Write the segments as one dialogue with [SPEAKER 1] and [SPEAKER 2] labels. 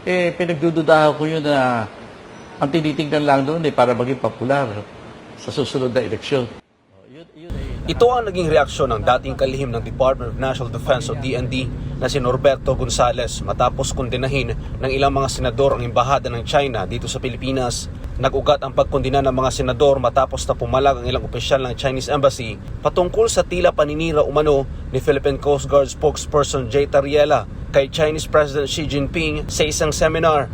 [SPEAKER 1] Pinagdududahan ko yun na ang tinitingnan lang doon para maging popular sa susunod na eleksyon.
[SPEAKER 2] Ito ang naging reaksyon ng dating kalihim ng Department of National Defense o DND na si Norberto Gonzales matapos kondinahin ng ilang mga senador ang embahada ng China dito sa Pilipinas. Nag-ugat ang pagkondina ng mga senador matapos na pumalag ang ilang opisyal ng Chinese Embassy patungkol sa tila paninira umano ni Philippine Coast Guard spokesperson Jay Tariela kay Chinese President Xi Jinping sa isang seminar.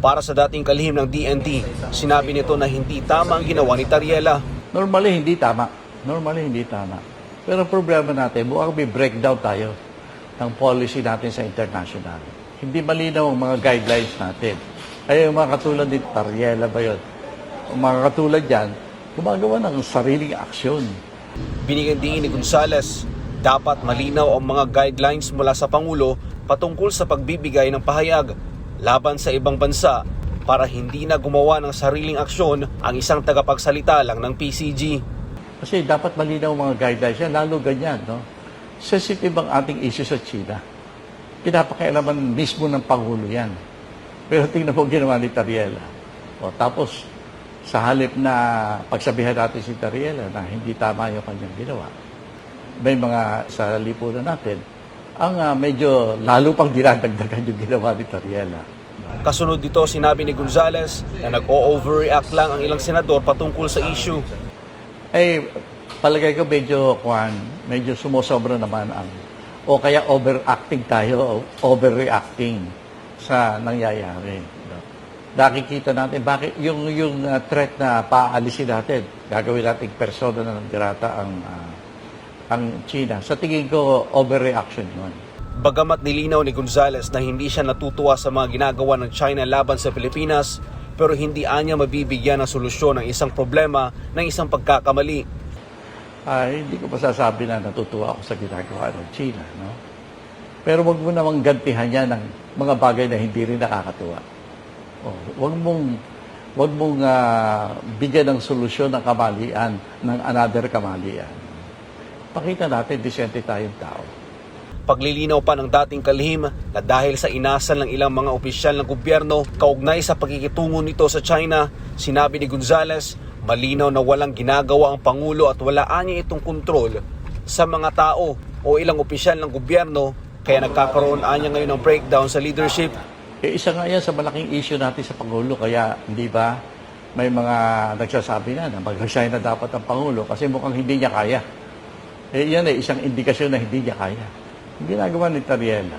[SPEAKER 2] Para sa dating kalihim ng DND, sinabi nito na hindi tama ang ginawa ni Tariela.
[SPEAKER 1] Normally, hindi tama. Pero ang problema natin, mukhang may breakdown tayo ng policy natin sa international. Hindi malinaw ang mga guidelines natin. Ay, yung mga katulad ni Tariela ba yun? Ang mga katulad yan, gumagawa ng sariling aksyon.
[SPEAKER 2] Binigyan din ni Gonzales, dapat malinaw ang mga guidelines mula sa Pangulo patungkol sa pagbibigay ng pahayag laban sa ibang bansa para hindi na gumawa ng sariling aksyon ang isang tagapagsalita lang ng PCG.
[SPEAKER 1] Kasi dapat malinaw ang mga guidelines yan, lalo ganyan, no? Sensitive ang ating issue sa China. Pinapakailaman mismo ng Pangulo yan. Pero tingnan mo ginawa ni Tariela. Tapos, sa halip na pagsabihan natin si Tariela na hindi tama yung kanyang ginawa, may mga sa lipunan natin, ang medyo lalo pang dinadagdagan yung ginawa ni Tariela.
[SPEAKER 2] Kasunod dito, sinabi ni Gonzales na nag-o-overreact lang ang ilang senador patungkol sa issue.
[SPEAKER 1] Palagay ko medyo sumusobra naman o kaya overacting tayo, overreacting sa nangyayari. Nakikita natin bakit yung threat na paalisin natin, gagawin natin persona na ng dirata ang China. Sa tingin ko, overreaction yun.
[SPEAKER 2] Bagamat nilinaw ni Gonzales na hindi siya natutuwa sa mga ginagawa ng China laban sa Pilipinas, pero hindi anya mabibigyan ng solusyon ng isang problema ng isang pagkakamali.
[SPEAKER 1] Hindi ko masasabi na natutuwa ako sa ginagawa ng China, no? Pero wag mo namang gantihan yan ng mga bagay na hindi rin nakakatuwa. Wag mong bigyan ng solusyon ng kamalian, ng another kamalian. Pakita natin, disente tayong tao.
[SPEAKER 2] Paglilinaw pa ng dating kalihim na dahil sa inasal ng ilang mga opisyal ng gobyerno kaugnay sa pakikitungo nito sa China, sinabi ni Gonzales, malinaw na walang ginagawa ang Pangulo at wala niya itong kontrol sa mga tao o ilang opisyal ng gobyerno, kaya nagkakaroon niya ngayon ng breakdown sa leadership.
[SPEAKER 1] Isa nga yan sa malaking issue natin sa Pangulo, kaya hindi ba may mga nagsasabi na mag-resign na dapat ang Pangulo kasi mukhang hindi niya kaya. Yan isang indikasyon na hindi niya kaya. Ang ginagawa ni Tariela,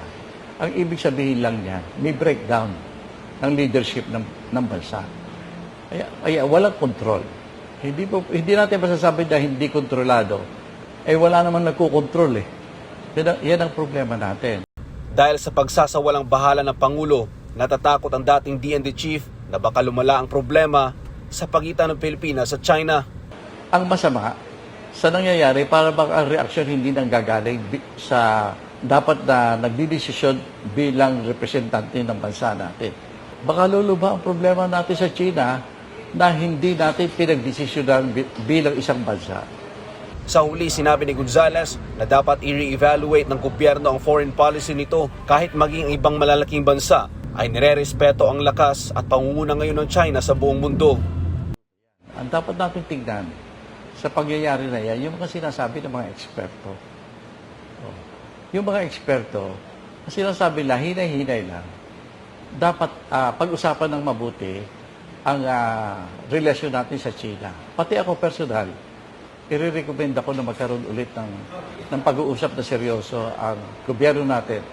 [SPEAKER 1] ang ibig sabihin lang niya, may breakdown ng leadership ng bansa. Kaya walang control. Hindi natin masasabi na hindi kontrolado. Wala naman nagkukontrol . Yan ang problema natin.
[SPEAKER 2] Dahil sa pagsasawalang bahala ng Pangulo, natatakot ang dating DND chief na baka lumala ang problema sa pagitan ng Pilipinas at China.
[SPEAKER 1] Ang masama, sa nangyayari, para bang ang reaksyon hindi nang gagaling sa dapat na nagdidesisyon bilang representante ng bansa natin. Baka luluba ang problema natin sa China na hindi natin pinagdesisyonan bilang isang bansa.
[SPEAKER 2] Sa huli, sinabi ni Gonzales na dapat i-re-evaluate ng gobyerno ang foreign policy nito kahit maging ibang malalaking bansa ay nire-respeto ang lakas at pangunguna ngayon ng China sa buong mundo.
[SPEAKER 1] Ang dapat natin tingnan sa pangyayari na yan, yung mga sinasabi ng mga eksperto. Yung mga eksperto, sinasabi lang, hinay-hinay lang. Dapat pag-usapan ng mabuti ang relasyon natin sa China. Pati ako personal, i-recommend ako na magkaroon ulit ng pag-uusap na seryoso ang gobyerno natin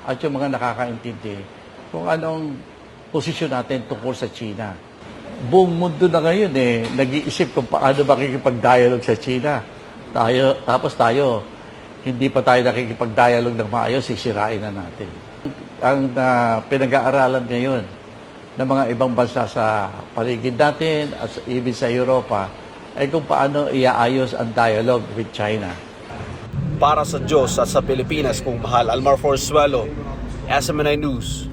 [SPEAKER 1] at yung mga nakakaintindi kung anong posisyon natin tungkol sa China. Buong mundo na ngayon nag-iisip kung paano makikipag-dialogue sa China. Tapos tayo, hindi pa tayo nakikipag-dialogue ng maayos, sisirain na natin. Ang pinag-aaralan ngayon ng mga ibang bansa sa paligid natin at even sa Europa ay kung paano iaayos ang dialogue with China.
[SPEAKER 2] Para sa Diyos at sa Pilipinas, kung mahal, Almar Forzuelo, SMNI News.